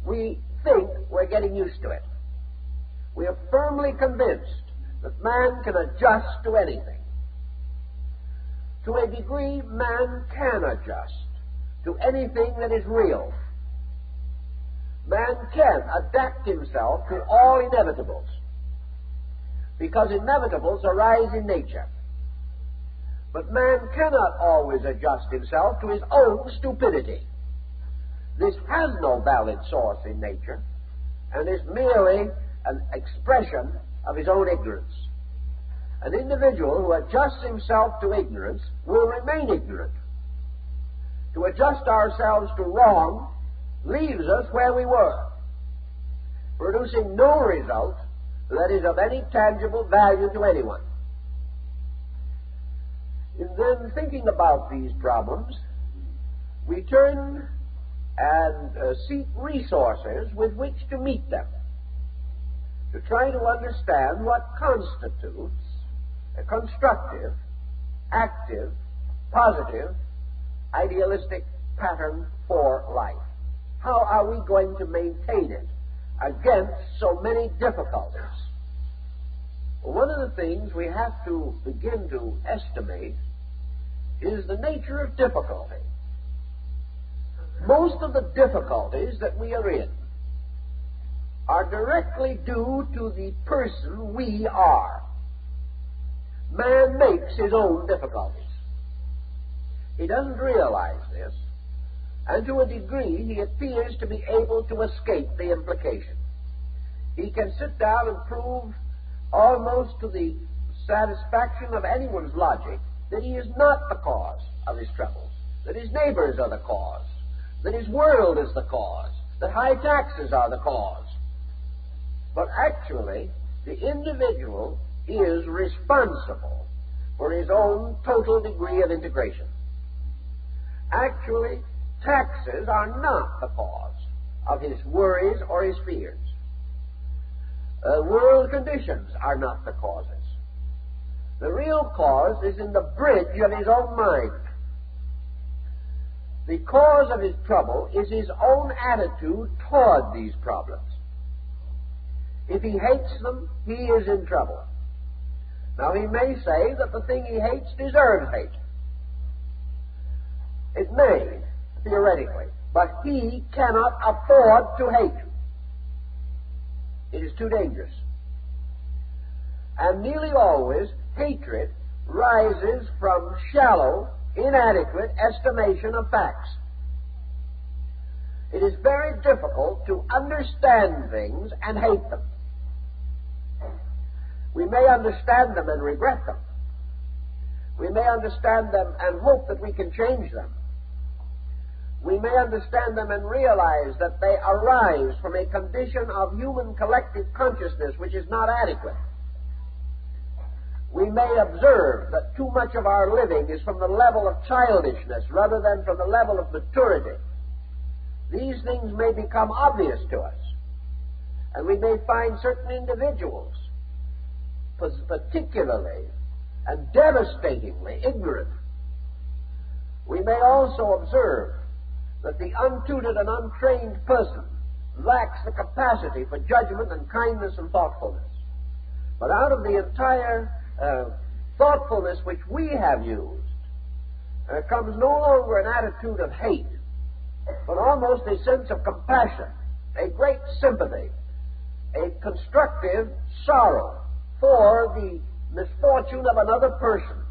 we think we're getting used to it. We are firmly convinced that man can adjust to anything. To a degree, man can adjust to anything that is real. Man can adapt himself to all inevitables, because inevitables arise in nature. But man cannot always adjust himself to his own stupidity. This has no valid source in nature, and is merely an expression of his own ignorance. An individual who adjusts himself to ignorance will remain ignorant. To adjust ourselves to wrong leaves us where we were, producing no result that is of any tangible value to anyone. In then thinking about these problems, we turn and seek resources with which to meet them, to try to understand what constitutes a constructive, active, positive, idealistic pattern for life. How are we going to maintain it against so many difficulties? Well, one of the things we have to begin to estimate is the nature of difficulty. Most of the difficulties that we are in are directly due to the person we are. Man makes his own difficulties. He doesn't realize this, and to a degree he appears to be able to escape the implication. He can sit down and prove almost to the satisfaction of anyone's logic that he is not the cause of his troubles, that his neighbors are the cause, that his world is the cause, that high taxes are the cause. But actually, the individual is responsible for his own total degree of integration. Actually, taxes are not the cause of his worries or his fears. World conditions are not the causes. The real cause is in the bridge of his own mind. The cause of his trouble is his own attitude toward these problems. If he hates them, he is in trouble. Now, he may say that the thing he hates deserves hate. It may, theoretically, but he cannot afford to hate. It is too dangerous. And nearly always, hatred rises from shallow, inadequate estimation of facts. It is very difficult to understand things and hate them. We may understand them and regret them. We may understand them and hope that we can change them. We may understand them and realize that they arise from a condition of human collective consciousness which is not adequate. We may observe that too much of our living is from the level of childishness rather than from the level of maturity. These things may become obvious to us, and we may find certain individuals particularly and devastatingly ignorant. We may also observe that the untutored and untrained person lacks the capacity for judgment and kindness and thoughtfulness. But out of the entire thoughtfulness which we have used, comes no longer an attitude of hate, but almost a sense of compassion, a great sympathy, a constructive sorrow for the misfortune of another person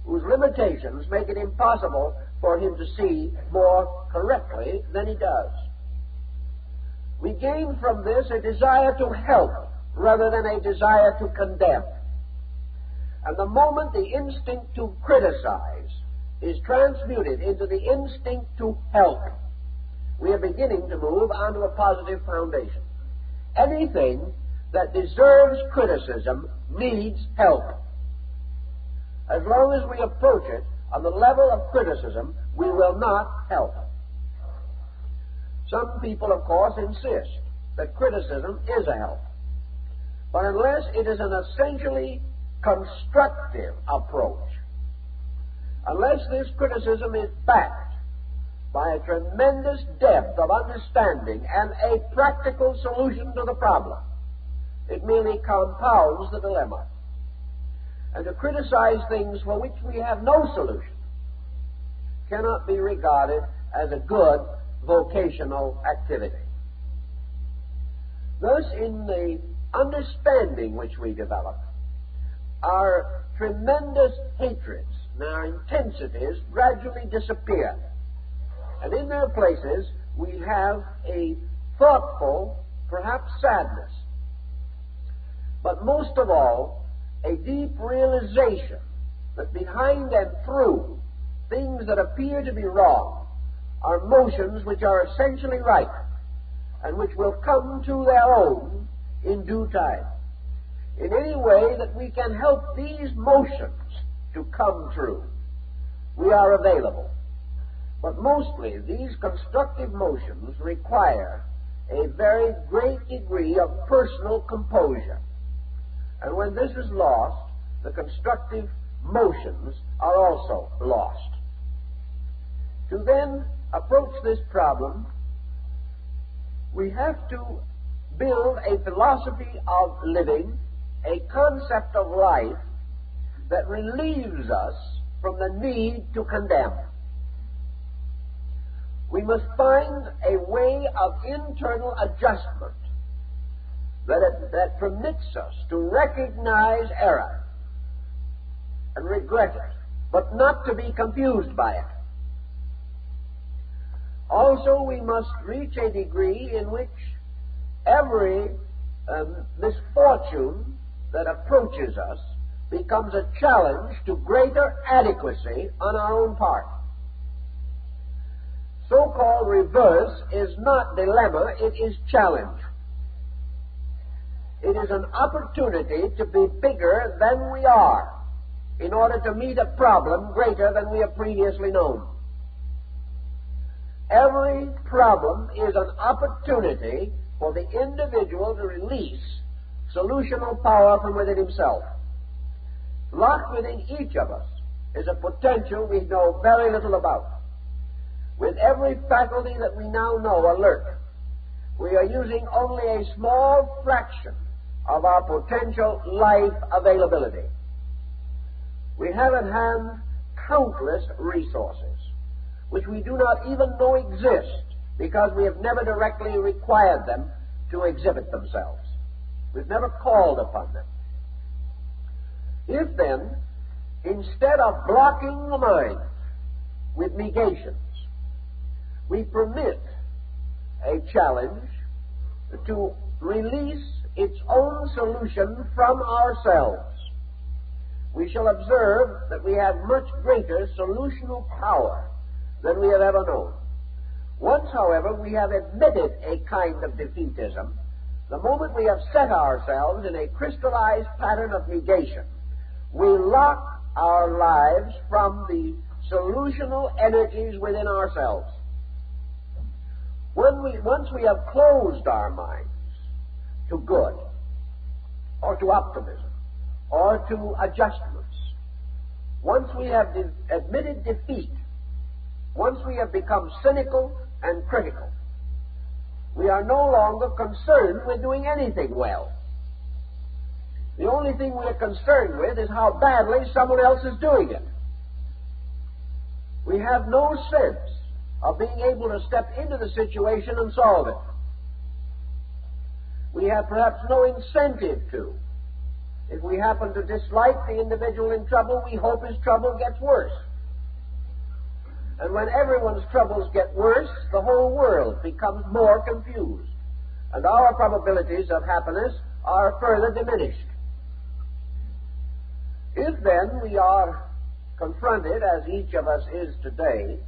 whose limitations make it impossible for him to see more correctly than he does. We gain from this a desire to help rather than a desire to condemn. And the moment the instinct to criticize is transmuted into the instinct to help, we are beginning to move onto a positive foundation. Anything that deserves criticism needs help. As long as we approach it on the level of criticism, we will not help. Some people, of course, insist that criticism is a help. But unless it is an essentially constructive approach, unless this criticism is backed by a tremendous depth of understanding and a practical solution to the problem. It merely compounds the dilemma. And to criticize things for which we have no solution cannot be regarded as a good vocational activity. Thus, in the understanding which we develop, our tremendous hatreds and our intensities gradually disappear. And in their places, we have a thoughtful, perhaps sadness, but most of all, a deep realization that behind and through things that appear to be wrong are motions which are essentially right and which will come to their own in due time. In any way that we can help these motions to come true, we are available. But mostly these constructive motions require a very great degree of personal composure. And when this is lost, the constructive motions are also lost. To then approach this problem, we have to build a philosophy of living, a concept of life that relieves us from the need to condemn. We must find a way of internal adjustment that permits us to recognize error and regret it, but not to be confused by it. Also, we must reach a degree in which every misfortune that approaches us becomes a challenge to greater adequacy on our own part. So-called reverse is not dilemma, it is challenge. It is an opportunity to be bigger than we are in order to meet a problem greater than we have previously known. Every problem is an opportunity for the individual to release solutional power from within himself. Locked within each of us is a potential we know very little about. With every faculty that we now know alert, we are using only a small fraction of our potential life availability. We have at hand countless resources which we do not even know exist because we have never directly required them to exhibit themselves. We've never called upon them. If then, instead of blocking the mind with negations, we permit a challenge to release its own solution from ourselves, we shall observe that we have much greater solutional power than we have ever known. Once, however, we have admitted a kind of defeatism, the moment we have set ourselves in a crystallized pattern of negation, we lock our lives from the solutional energies within ourselves. Once we have closed our minds to good, or to optimism, or to adjustments, once we have admitted defeat, once we have become cynical and critical, we are no longer concerned with doing anything well. The only thing we are concerned with is how badly someone else is doing it. We have no sense of being able to step into the situation and solve it. We have perhaps no incentive to. If we happen to dislike the individual in trouble, we hope his trouble gets worse. And when everyone's troubles get worse, the whole world becomes more confused, and our probabilities of happiness are further diminished. If then we are confronted, as each of us is today,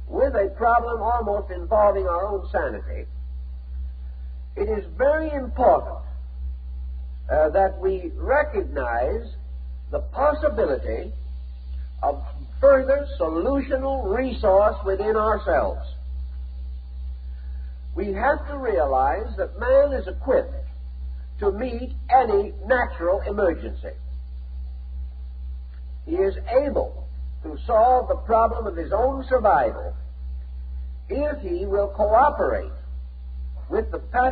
with a problem almost involving our own sanity, it is very important that we recognize the possibility of further solutional resource within ourselves. We have to realize that man is equipped to meet any natural emergency. He is able to solve the problem of his own survival if he will cooperate with the pattern